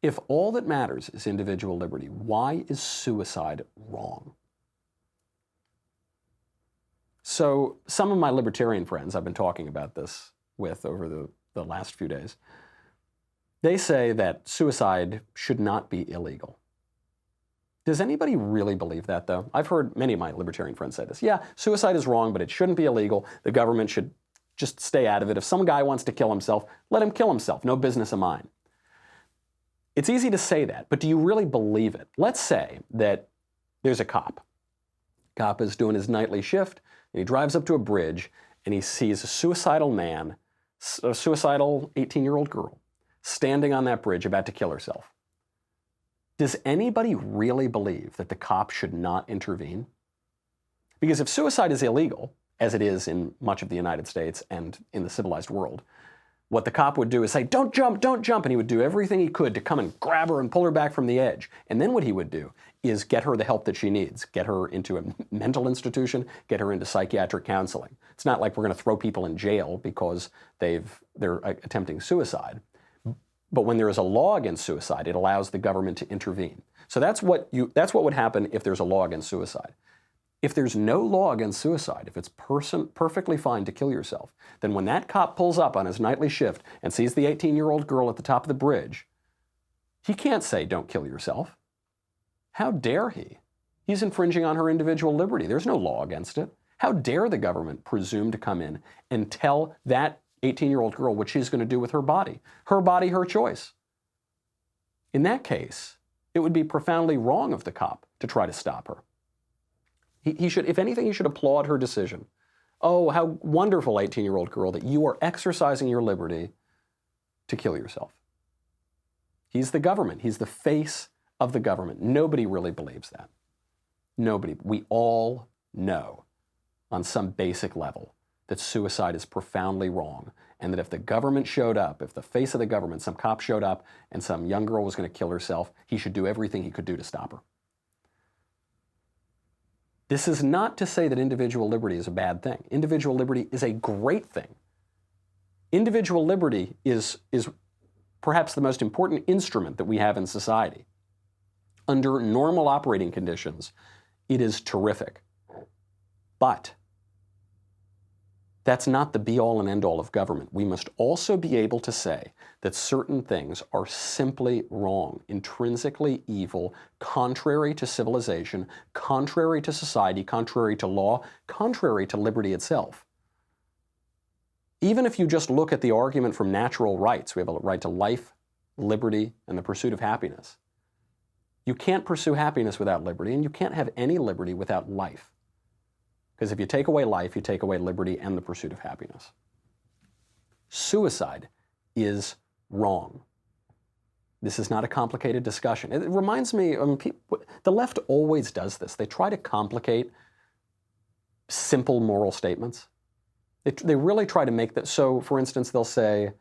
If all that matters is individual liberty, why is suicide wrong? So some of my libertarian friends I've been talking about this with over the last few days, they say that suicide should not be illegal. Does anybody really believe that, though? I've heard many of my libertarian friends say this. Yeah, suicide is wrong, but it shouldn't be illegal. The government should just stay out of it. If some guy wants to kill himself, let him kill himself. No business of mine. It's easy to say that, but do you really believe it? Let's say that there's a cop. Cop is doing his nightly shift, and he drives up to a bridge, and he sees a suicidal man, a suicidal 18-year-old girl, standing on that bridge about to kill herself. Does anybody really believe that the cop should not intervene? Because if suicide is illegal, as it is in much of the United States and in the civilized world, what the cop would do is say, don't jump, and he would do everything he could to come and grab her and pull her back from the edge. And then what he would do is get her the help that she needs, get her into a mental institution, get her into psychiatric counseling. It's not like we're going to throw people in jail because they're attempting suicide. But when there is a law against suicide, it allows the government to intervene. So that's what would happen if there's a law against suicide. If there's no law against suicide, if it's perfectly fine to kill yourself, then when that cop pulls up on his nightly shift and sees the 18-year-old girl at the top of the bridge, he can't say, don't kill yourself. How dare he? He's infringing on her individual liberty. There's no law against it. How dare the government presume to come in and tell that 18-year-old girl what she's going to do with her body, her choice? In that case, it would be profoundly wrong of the cop to try to stop her. He should, if anything, he should applaud her decision. Oh, how wonderful, 18-year-old girl, that you are exercising your liberty to kill yourself. He's the government. He's the face of the government. Nobody really believes that. Nobody. We all know on some basic level that suicide is profoundly wrong, and that if the government showed up, if the face of the government, some cop showed up and some young girl was going to kill herself, he should do everything he could do to stop her. This is not to say that individual liberty is a bad thing. Individual liberty is a great thing. Individual liberty is perhaps the most important instrument that we have in society. Under normal operating conditions, it is terrific. But that's not the be-all and end-all of government. We must also be able to say that certain things are simply wrong, intrinsically evil, contrary to civilization, contrary to society, contrary to law, contrary to liberty itself. Even if you just look at the argument from natural rights, we have a right to life, liberty, and the pursuit of happiness. You can't pursue happiness without liberty, and you can't have any liberty without life. Because if you take away life, you take away liberty and the pursuit of happiness. Suicide is wrong. This is not a complicated discussion. It reminds me, the left always does this. They try to complicate simple moral statements. They really try to make that. So, for instance, they'll say,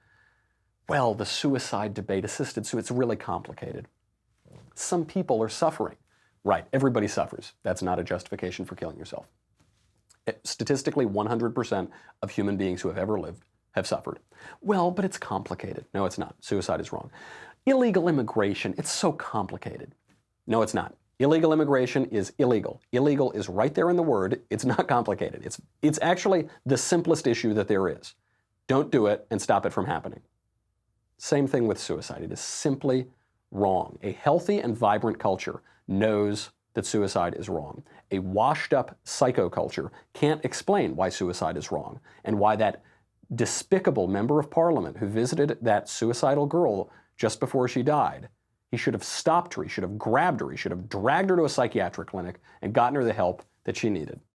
well, the suicide debate, assisted suicide, it's really complicated. Some people are suffering. Right, everybody suffers. That's not a justification for killing yourself. Statistically, 100% of human beings who have ever lived have suffered. Well, but it's complicated. No, it's not. Suicide is wrong. Illegal immigration, it's so complicated. No, it's not. Illegal immigration is illegal. Illegal is right there in the word. It's not complicated. It's actually the simplest issue that there is. Don't do it and stop it from happening. Same thing with suicide. It is simply wrong. A healthy and vibrant culture knows that suicide is wrong. A washed-up psychoculture can't explain why suicide is wrong and why that despicable member of parliament who visited that suicidal girl just before she died, he should have stopped her, he should have grabbed her, he should have dragged her to a psychiatric clinic and gotten her the help that she needed.